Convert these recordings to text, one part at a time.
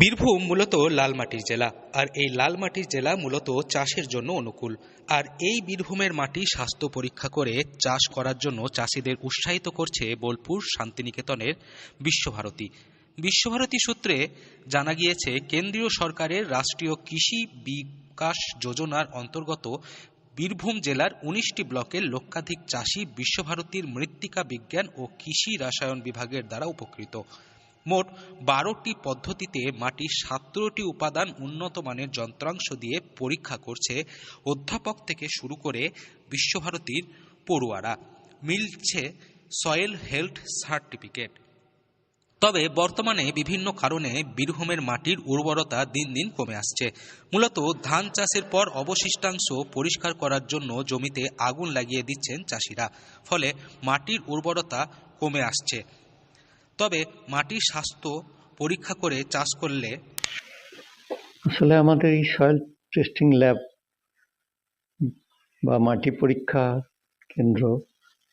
বীরভূম মূলত লাল মাটির জেলা, আর এই লাল মাটির জেলা মূলত চাষের জন্য অনুকূল। আর এই বীরভূমের মাটি স্বাস্থ্য পরীক্ষা করে চাষ করার জন্য চাষিদের উৎসাহিত করছে বোলপুর শান্তিনিকেতনের বিশ্বভারতী। বিশ্বভারতী সূত্রে জানা গিয়েছে, কেন্দ্রীয় সরকারের রাষ্ট্রীয় কৃষি বিকাশ যোজনার অন্তর্গত বীরভূম জেলার ১৯টি ব্লকের লক্ষাধিক চাষি বিশ্বভারতীর মৃত্তিকা বিজ্ঞান ও কৃষি রসায়ন বিভাগের দ্বারা উপকৃত। মোট ১২টি পদ্ধতিতে মাটির ১৭টি উপাদান উন্নত মানের যন্ত্রাংশ দিয়ে পরীক্ষা করছে অধ্যাপক থেকে শুরু করে বিশ্বভারতীর পড়ুয়ারা। মিলছে সয়েল হেলথ সার্টিফিকেট। তবে বর্তমানে বিভিন্ন কারণে বীরভূমের মাটির উর্বরতা দিন দিন কমে আসছে। মূলত ধান চাষের পর অবশিষ্টাংশ পরিষ্কার করার জন্য জমিতে আগুন লাগিয়ে দিচ্ছেন চাষিরা, ফলে মাটির উর্বরতা কমে আসছে। তবে মাটির স্বাস্থ্য পরীক্ষা করে চাষ করলে আসলে আমাদের এই সয়েল টেস্টিং ল্যাব বা মাটি পরীক্ষা কেন্দ্র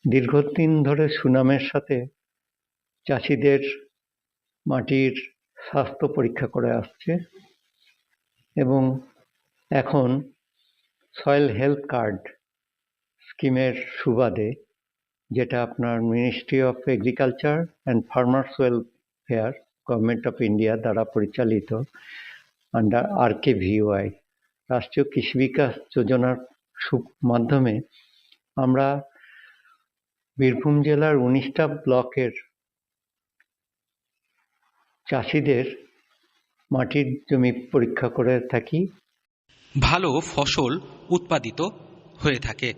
দীর্ঘদিন ধরে সুনামের সাথে চাষিদের মাটির স্বাস্থ্য পরীক্ষা করে আসছে এবং এখন সয়েল হেলথ কার্ড স্কিমের সুবাদে, যেটা আপনার ministry of agriculture and farmers welfare government of India দ্বারা পরিচালিত আন্ডার RKVY রাষ্ট্রীয় কৃষি বিকাশ যোজনার মাধ্যমে আমরা বীরভূম জেলার ১৯টা ব্লকের চাষিদের মাটির জমি পরীক্ষা করে থাকি। ভালো ফসল উৎপাদিত হয়ে থাকে।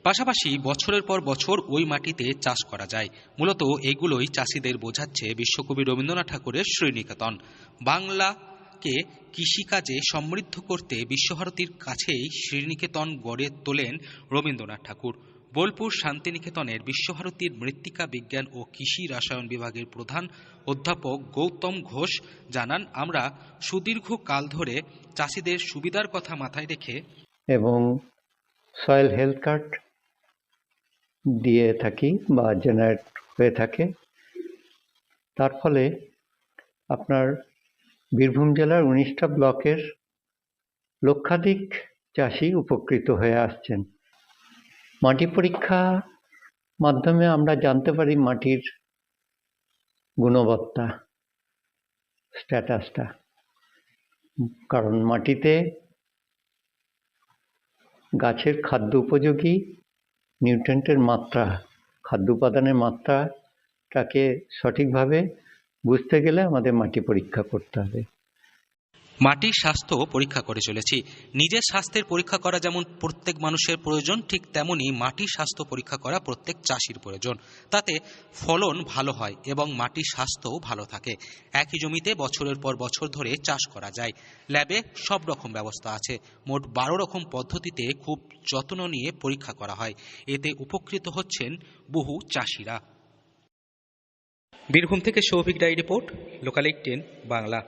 পাশাপাশি বছরের পর বছর ওই মাটিতে চাষ করা যায়। মূলত এগুলোই চাষিদের বোঝাচ্ছে বিশ্বকবি রবীন্দ্রনাথ ঠাকুরের শ্রীনিকেতন। বাংলাকে কৃষিকাজে সমৃদ্ধ করতে বিশ্বভারতীর কাছেই শ্রীনিকেতন গড়ে তোলেন রবীন্দ্রনাথ ঠাকুর। বোলপুর শান্তিনিকেতনের বিশ্বভারতীর মৃত্তিকা বিজ্ঞান ও কৃষি রসায়ন বিভাগের প্রধান অধ্যাপক গৌতম ঘোষ জানান, আমরা সুদীর্ঘ কাল ধরে চাষিদের সুবিধার কথা মাথায় রেখে এবং সয়েল হেলথ কার্ড দিয়ে থাকি বা জেনারেট হয়ে থাকে। তার ফলে আপনার বীরভূম জেলার ১৯টা ব্লকের লক্ষাধিক চাষি উপকৃত হয়ে আসছেন। মাটি পরীক্ষা মাধ্যমে আমরা জানতে পারি মাটির গুণবত্তা, স্ট্যাটাসটা। কারণ মাটিতে গাছের খাদ্য উপযোগী নিউট্রিয়েন্টের মাত্রা, খাদ্য উপাদানের মাত্রাটাকে সঠিকভাবে বুঝতে গেলে আমাদের মাটি পরীক্ষা করতে হবে। মাটির স্বাস্থ্য পরীক্ষা করে চলেছি। নিজের স্বাস্থ্যের পরীক্ষা করা যেমন প্রত্যেক মানুষের প্রয়োজন, ঠিক তেমনি মাটির স্বাস্থ্য পরীক্ষা করা প্রত্যেক চাষির প্রয়োজন। তাতে ফলন ভালো হয় এবং মাটির স্বাস্থ্যও ভালো থাকে। একই জমিতে বছরের পর বছর ধরে চাষ করা যায়। ল্যাবে সব রকম ব্যবস্থা আছে। মোট ১২ রকম পদ্ধতিতে খুব যত্ন নিয়ে পরীক্ষা করা হয়। এতে উপকৃত হচ্ছেন বহু চাষিরা। বীরভূম থেকে সৌভিক রায় রিপোর্ট, লোকাল ১৮ বাংলা।